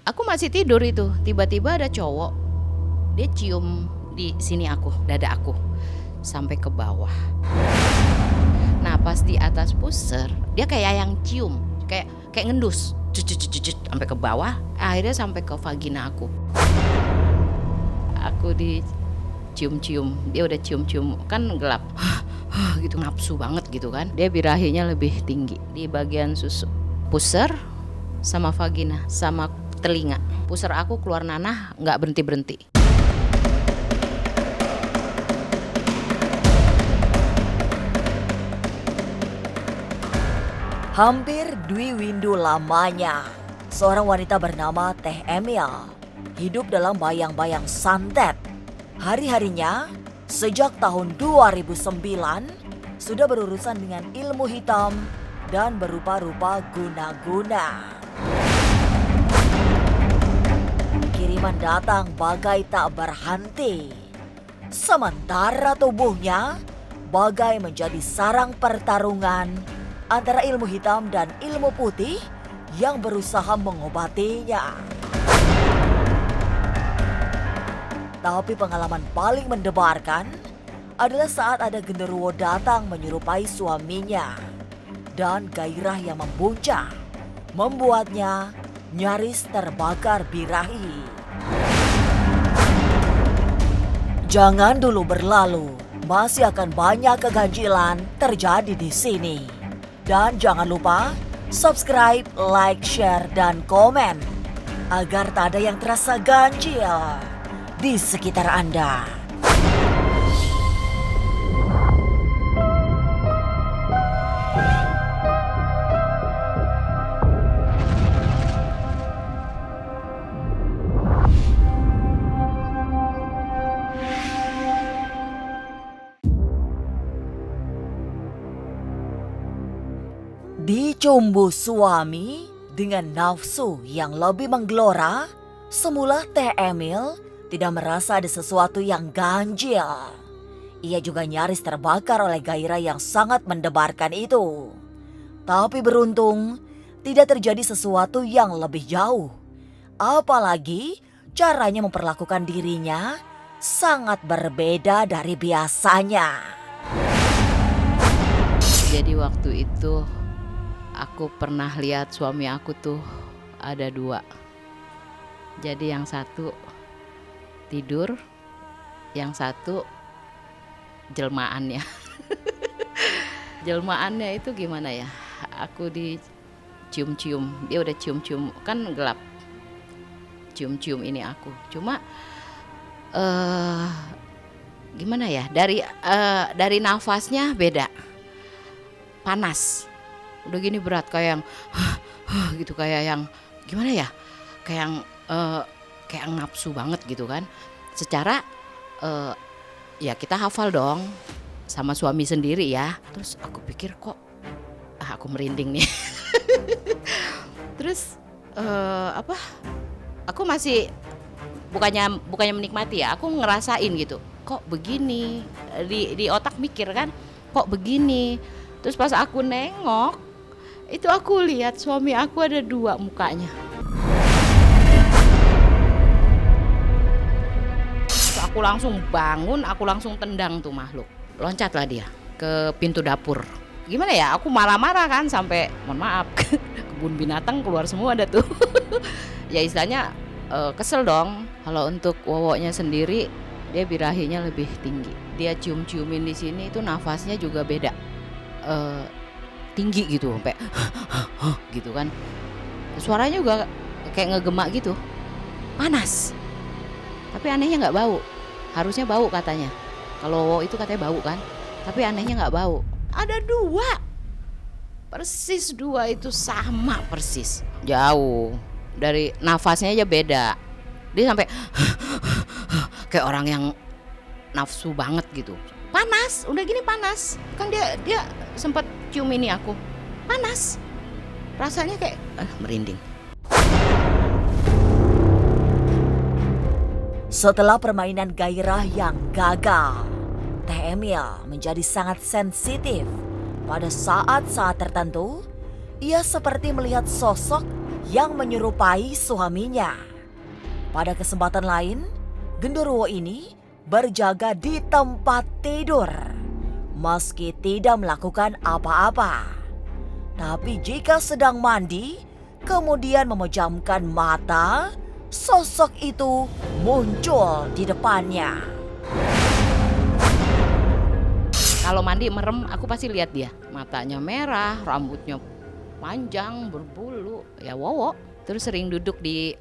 Aku masih tidur itu, tiba-tiba ada cowok, dia cium di sini aku, dada aku, sampai ke bawah. Nah pas di atas pusar, dia kayak yang cium, kayak ngendus, sampai ke bawah, akhirnya sampai ke vagina aku. Aku dicium-cium, dia udah cium-cium, kan gelap, gitu nafsu banget gitu kan. Dia birahinya lebih tinggi di bagian susu, pusar sama vagina, sama telinga. Pusar aku keluar nanah, nggak berhenti-berhenti. Hampir dwi windu lamanya, seorang wanita bernama Teh Emil hidup dalam bayang-bayang santet. Hari-harinya sejak tahun 2009 sudah berurusan dengan ilmu hitam dan berupa-rupa guna-guna. Kiriman datang bagai tak berhenti. Sementara tubuhnya bagai menjadi sarang pertarungan antara ilmu hitam dan ilmu putih yang berusaha mengobatinya. Tapi pengalaman paling mendebarkan adalah saat ada genderuwo datang menyerupai suaminya. Dan gairah yang membuncah membuatnya nyaris terbakar birahi. Jangan dulu berlalu, masih akan banyak keganjilan terjadi di sini. Dan jangan lupa subscribe, like, share, dan komen agar tak ada yang terasa ganjil di sekitar Anda. Dicumbu suami dengan nafsu yang lebih menggelora, semula Teh Emil tidak merasa ada sesuatu yang ganjil. Ia juga nyaris terbakar oleh gairah yang sangat mendebarkan itu. Tapi beruntung tidak terjadi sesuatu yang lebih jauh. Apalagi caranya memperlakukan dirinya sangat berbeda dari biasanya. Jadi waktu itu aku pernah lihat suami aku tuh ada dua. Jadi yang satu tidur, yang satu jelmaannya. Jelmaannya itu gimana ya? Aku dicium-cium, dia udah cium-cium, kan gelap. Cium-cium ini aku. Cuma gimana ya? Dari nafasnya beda. Panas. Udah gini berat kayak yang gitu, kayak yang gimana ya, kayak yang nafsu banget gitu kan. Secara ya kita hafal dong sama suami sendiri ya. Terus aku pikir kok aku merinding nih. Terus aku masih bukannya menikmati ya, aku ngerasain gitu, kok begini, di otak mikir kan, kok begini. Terus pas aku nengok, itu aku lihat suami aku ada dua mukanya. Terus aku langsung bangun, aku langsung tendang tuh makhluk. Loncatlah dia ke pintu dapur. Gimana ya, aku marah-marah kan sampai, mohon maaf, kebun binatang keluar semua ada tuh. Ya istilahnya kesel dong. Kalau untuk wowoknya sendiri, dia birahinya lebih tinggi. Dia cium-ciumin di sini itu nafasnya juga beda. Tinggi gitu sampai gitu kan, suaranya juga kayak ngegema gitu, panas, tapi anehnya nggak bau. Harusnya bau katanya, kalau itu katanya bau kan, tapi anehnya nggak bau. Ada dua, persis dua itu sama persis, jauh dari nafasnya aja beda. Dia sampai kayak orang yang nafsu banget gitu. Panas, udah gini panas. Kan dia sempat cium ini aku. Panas. Rasanya kayak merinding. Setelah permainan gairah yang gagal, Teh Emil menjadi sangat sensitif. Pada saat-saat tertentu, ia seperti melihat sosok yang menyerupai suaminya. Pada kesempatan lain, genderuwo ini berjaga di tempat tidur meski tidak melakukan apa-apa. Tapi jika sedang mandi, kemudian memejamkan mata, sosok itu muncul di depannya. Kalau mandi merem, aku pasti lihat dia. Matanya merah, rambutnya panjang, berbulu, ya Wowo. Terus sering duduk di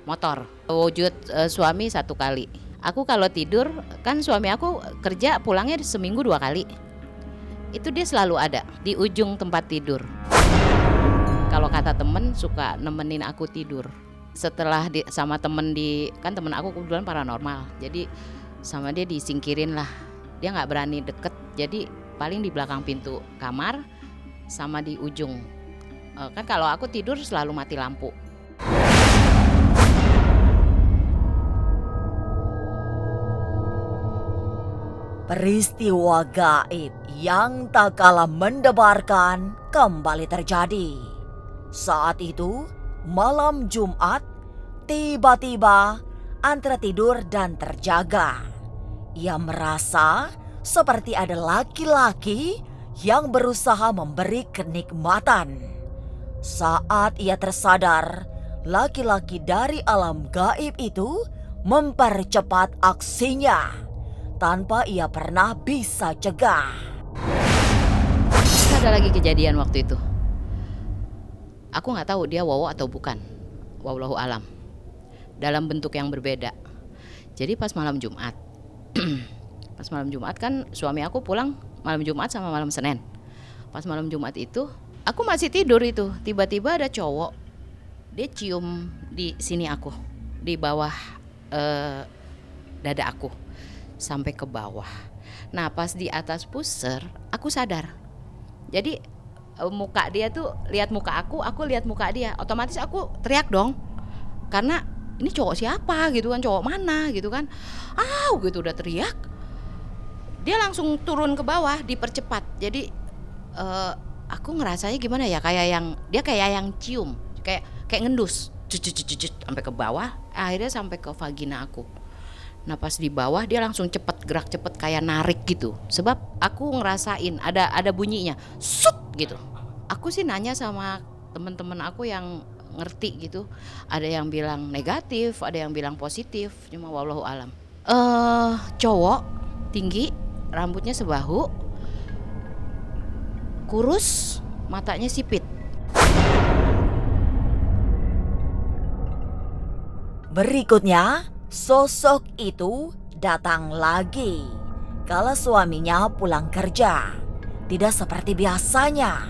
motor. Wujud suami 1 kali. Aku kalau tidur, kan suami aku kerja pulangnya seminggu 2 kali. Itu dia selalu ada di ujung tempat tidur. Kalau kata temen suka nemenin aku tidur. Setelah sama temen kan temen aku kebetulan paranormal. Jadi sama dia disingkirin lah. Dia nggak berani deket. Jadi paling di belakang pintu kamar sama di ujung. Kan kalau aku tidur selalu mati lampu. Peristiwa gaib yang tak kalah mendebarkan kembali terjadi. Saat itu, malam Jumat, tiba-tiba antara tidur dan terjaga, ia merasa seperti ada laki-laki yang berusaha memberi kenikmatan. Saat ia tersadar, laki-laki dari alam gaib itu mempercepat aksinya tanpa ia pernah bisa cegah. Ada lagi kejadian waktu itu. Aku nggak tahu dia Wowo atau bukan. Wallahu alam. Dalam bentuk yang berbeda. Jadi pas malam Jumat. Pas malam Jumat kan suami aku pulang malam Jumat sama malam Senin. Pas malam Jumat itu, aku masih tidur itu. Tiba-tiba ada cowok. Dia cium di sini aku. Di bawah dada aku. Sampai ke bawah. Nah pas di atas pusar, aku sadar. Jadi muka dia tuh, lihat muka aku lihat muka dia. Otomatis aku teriak dong. Karena ini cowok siapa gitu kan, cowok mana gitu kan. Gitu udah teriak. Dia langsung turun ke bawah, dipercepat. Jadi aku ngerasanya gimana ya, kayak yang cium, kayak ngendus, sampai ke bawah, akhirnya sampai ke vagina aku. Nah pas di bawah dia langsung gerak cepet kayak narik gitu. Sebab aku ngerasain ada bunyinya, sut gitu. Aku sih nanya sama teman-teman aku yang ngerti gitu. Ada yang bilang negatif, ada yang bilang positif. Cuma wallahu alam. Cowok tinggi, rambutnya sebahu, kurus, matanya sipit. Berikutnya, sosok itu datang lagi kala suaminya pulang kerja. Tidak seperti biasanya.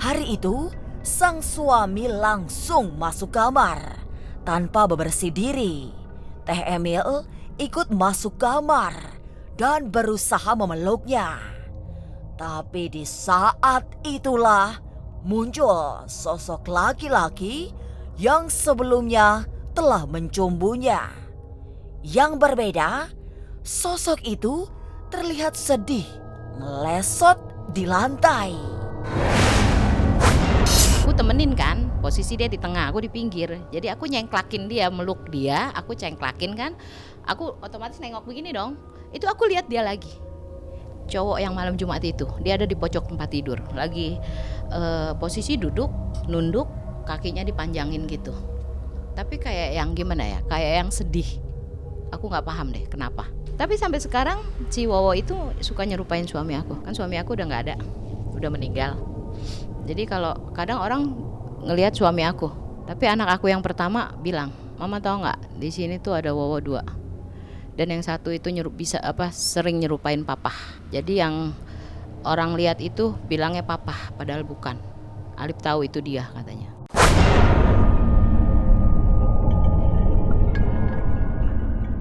Hari itu, sang suami langsung masuk kamar tanpa bebersih diri. Teh Emil ikut masuk kamar dan berusaha memeluknya. Tapi di saat itulah muncul sosok laki-laki yang sebelumnya telah mencumbunya. Yang berbeda, sosok itu terlihat sedih, melesot di lantai. Aku temenin kan, posisi dia di tengah, aku di pinggir. Jadi aku nyengklakin dia, meluk dia, aku cengklakin kan. Aku otomatis nengok begini dong. Itu aku lihat dia lagi. Cowok yang malam Jumat itu, dia ada di pojok tempat tidur. Lagi posisi duduk, nunduk, kakinya dipanjangin gitu. Tapi kayak yang gimana ya, kayak yang sedih. Aku gak paham deh kenapa. Tapi sampai sekarang si Wowo itu suka nyerupain suami aku. Kan suami aku udah gak ada, udah meninggal. Jadi kalau kadang orang ngelihat suami aku, tapi anak aku yang pertama bilang, "Mama tahu nggak, di sini tuh ada Wowo 2. Dan yang satu itu sering nyerupain papa." Jadi yang orang lihat itu bilangnya papa, padahal bukan. Alip tahu itu dia katanya.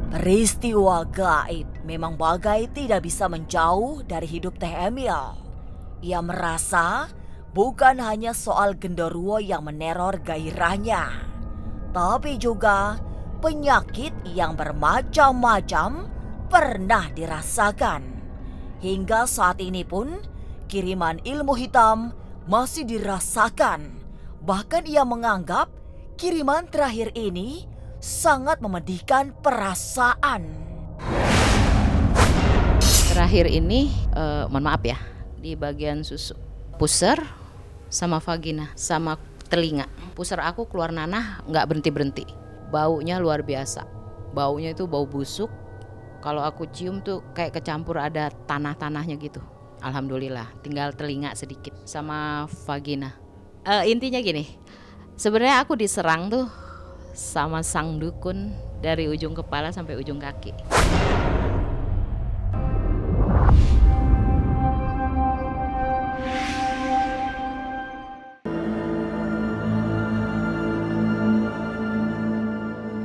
Peristiwa gaib memang bagai tidak bisa menjauh dari hidup Teh Emil. Ia merasa bukan hanya soal genderuwo yang meneror gairahnya, tapi juga penyakit yang bermacam-macam pernah dirasakan. Hingga saat ini pun kiriman ilmu hitam masih dirasakan Bahkan ia menganggap kiriman terakhir ini sangat memedihkan perasaan. Terakhir ini, mohon maaf ya, di bagian susu, puser sama vagina sama telinga. Puser aku keluar nanah nggak berhenti-berhenti. Baunya luar biasa. Baunya itu bau busuk. Kalau aku cium tuh kayak kecampur ada tanah-tanahnya gitu. Alhamdulillah, tinggal telinga sedikit sama vagina. Intinya gini, sebenarnya aku diserang tuh sama sang dukun dari ujung kepala sampai ujung kaki.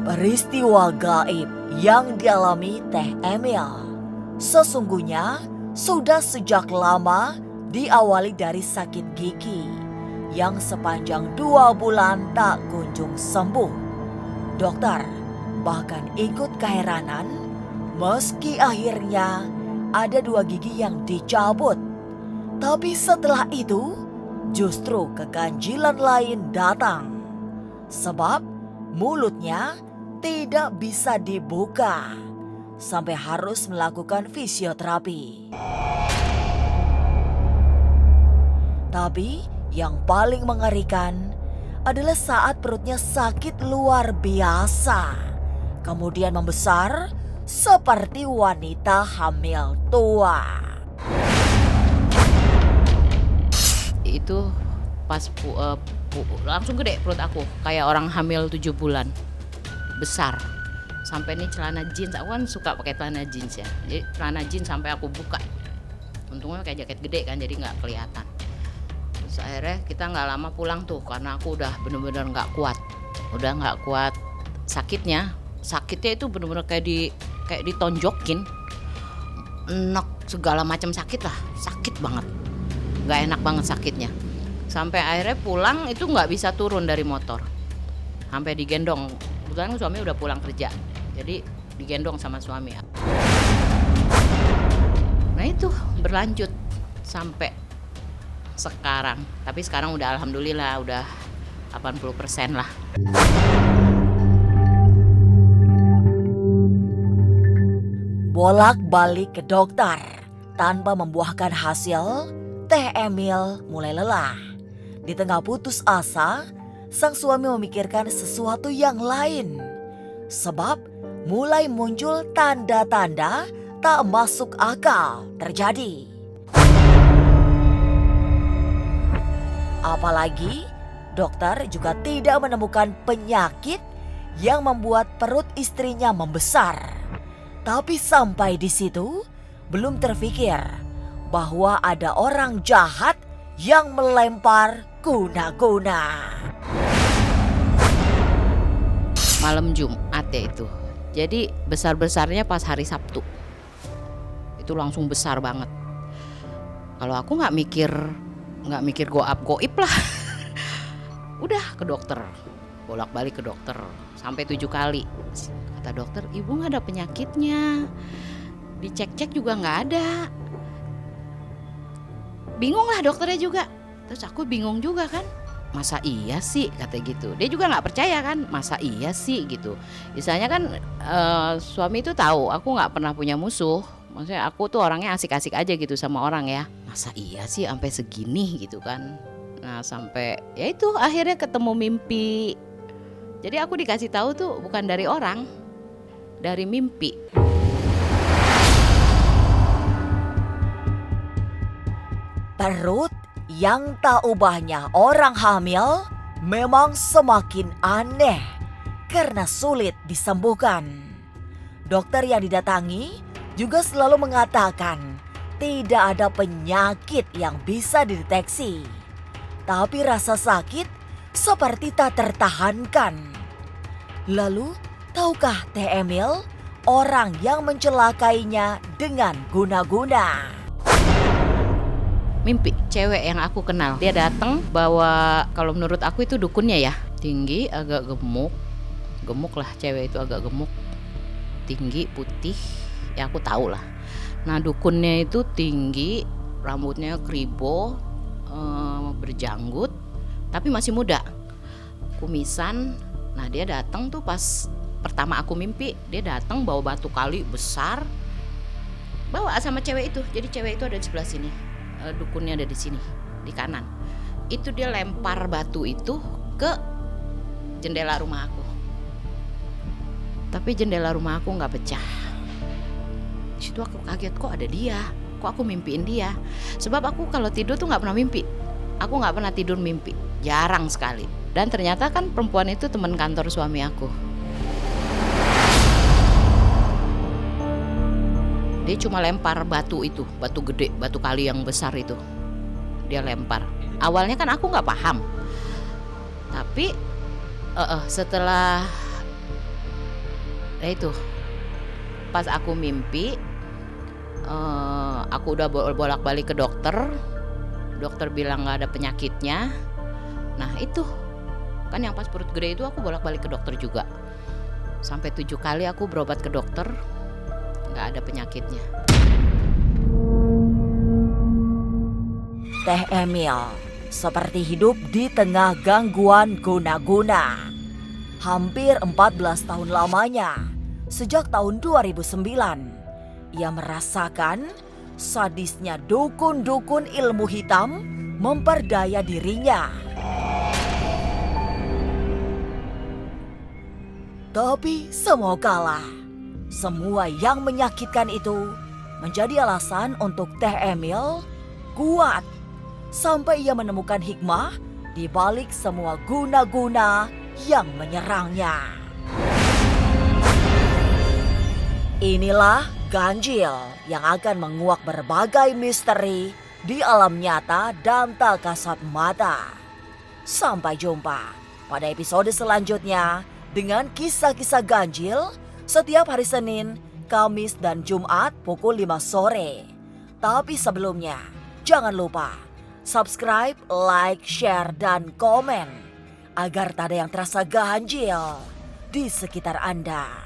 Peristiwa gaib yang dialami Teh Emil sesungguhnya sudah sejak lama diawali dari sakit gigi yang sepanjang 2 bulan tak kunjung sembuh. Dokter bahkan ikut keheranan meski akhirnya ada 2 gigi yang dicabut. Tapi setelah itu justru keganjilan lain datang. Sebab mulutnya tidak bisa dibuka sampai harus melakukan fisioterapi. Tapi yang paling mengerikan adalah saat perutnya sakit luar biasa, kemudian membesar seperti wanita hamil tua. Itu pas langsung gede perut aku, kayak orang hamil 7 bulan. Besar. Sampai nih celana jeans, aku kan suka pakai celana jeans ya. Jadi celana jeans sampai aku buka. Untungnya kayak jaket gede kan, jadi nggak kelihatan. Terus akhirnya kita nggak lama pulang tuh, karena aku udah bener-bener nggak kuat. Udah nggak kuat sakitnya. Sakitnya itu bener-bener kayak ditonjokin. Enak segala macam sakit lah, sakit banget. Nggak enak banget sakitnya. Sampai akhirnya pulang itu nggak bisa turun dari motor. Sampai digendong. Kebetulan suami udah pulang kerja, jadi digendong sama suami. Nah itu berlanjut sampai sekarang. Tapi sekarang udah alhamdulillah udah 80% lah. Bolak-balik ke dokter tanpa membuahkan hasil, Teh Emil mulai lelah. Di tengah putus asa, sang suami memikirkan sesuatu yang lain. Sebab mulai muncul tanda-tanda tak masuk akal terjadi. Apalagi dokter juga tidak menemukan penyakit yang membuat perut istrinya membesar. Tapi sampai di situ belum terfikir bahwa ada orang jahat yang melempar guna-guna. Malam Jumat ya itu. Jadi besar-besarnya pas hari Sabtu. Itu langsung besar banget. Kalau aku nggak mikir goib lah. Udah ke dokter, bolak-balik ke dokter sampai 7 kali. Kata dokter, ibu nggak ada penyakitnya. Dicek-cek juga nggak ada. Bingung lah dokternya juga. Terus aku bingung juga kan. Masa iya sih kata gitu. Dia juga nggak percaya kan, masa iya sih gitu. Misalnya kan suami itu tahu aku nggak pernah punya musuh. Maksudnya aku tuh orangnya asik-asik aja gitu sama orang ya. Masa iya sih sampai segini gitu kan. Nah sampai ya itu akhirnya ketemu mimpi. Jadi aku dikasih tahu tuh bukan dari orang, dari mimpi. Perut yang tak ubahnya orang hamil memang semakin aneh karena sulit disembuhkan. Dokter yang didatangi juga selalu mengatakan tidak ada penyakit yang bisa dideteksi. Tapi rasa sakit seperti tak tertahankan. Lalu, tahukah Teh Emil orang yang mencelakainya dengan guna-guna? Mimpi cewek yang aku kenal, dia datang bawa, kalau menurut aku itu dukunnya ya, tinggi, agak gemuk lah, cewek itu agak gemuk, tinggi, putih, ya aku tahu lah. Nah dukunnya itu tinggi, rambutnya kribo, berjanggut, tapi masih muda, kumisan. Nah dia datang tuh pas pertama aku mimpi, dia datang bawa batu kali besar, bawa sama cewek itu. Jadi cewek itu ada di sebelah sini, dukunnya ada di sini, di kanan. Itu dia lempar batu itu ke jendela rumah aku. Tapi jendela rumah aku nggak pecah. Di situ aku kaget, kok ada dia, kok aku mimpiin dia. Sebab aku kalau tidur tuh nggak pernah mimpi. Aku nggak pernah tidur mimpi, jarang sekali. Dan ternyata kan perempuan itu teman kantor suami aku. Dia cuma lempar batu itu, batu gede, batu kali yang besar itu. Dia lempar. Awalnya kan aku nggak paham. Tapi setelah itu, pas aku mimpi, aku udah bolak-balik ke dokter. Dokter bilang nggak ada penyakitnya. Nah itu kan yang pas perut gede itu aku bolak-balik ke dokter juga. Sampai 7 kali aku berobat ke dokter, nggak ada penyakitnya. Teh Emil seperti hidup di tengah gangguan guna-guna. Hampir 14 tahun lamanya, sejak tahun 2009, ia merasakan sadisnya dukun-dukun ilmu hitam memperdaya dirinya. Tapi semogalah semua yang menyakitkan itu menjadi alasan untuk Teh Emil kuat sampai ia menemukan hikmah di balik semua guna-guna yang menyerangnya. Inilah ganjil yang akan menguak berbagai misteri di alam nyata dan tak kasat mata. Sampai jumpa pada episode selanjutnya dengan kisah-kisah ganjil setiap hari Senin, Kamis, dan Jumat pukul 5 sore. Tapi sebelumnya, jangan lupa subscribe, like, share, dan komen agar tak ada yang terasa ganjil di sekitar Anda.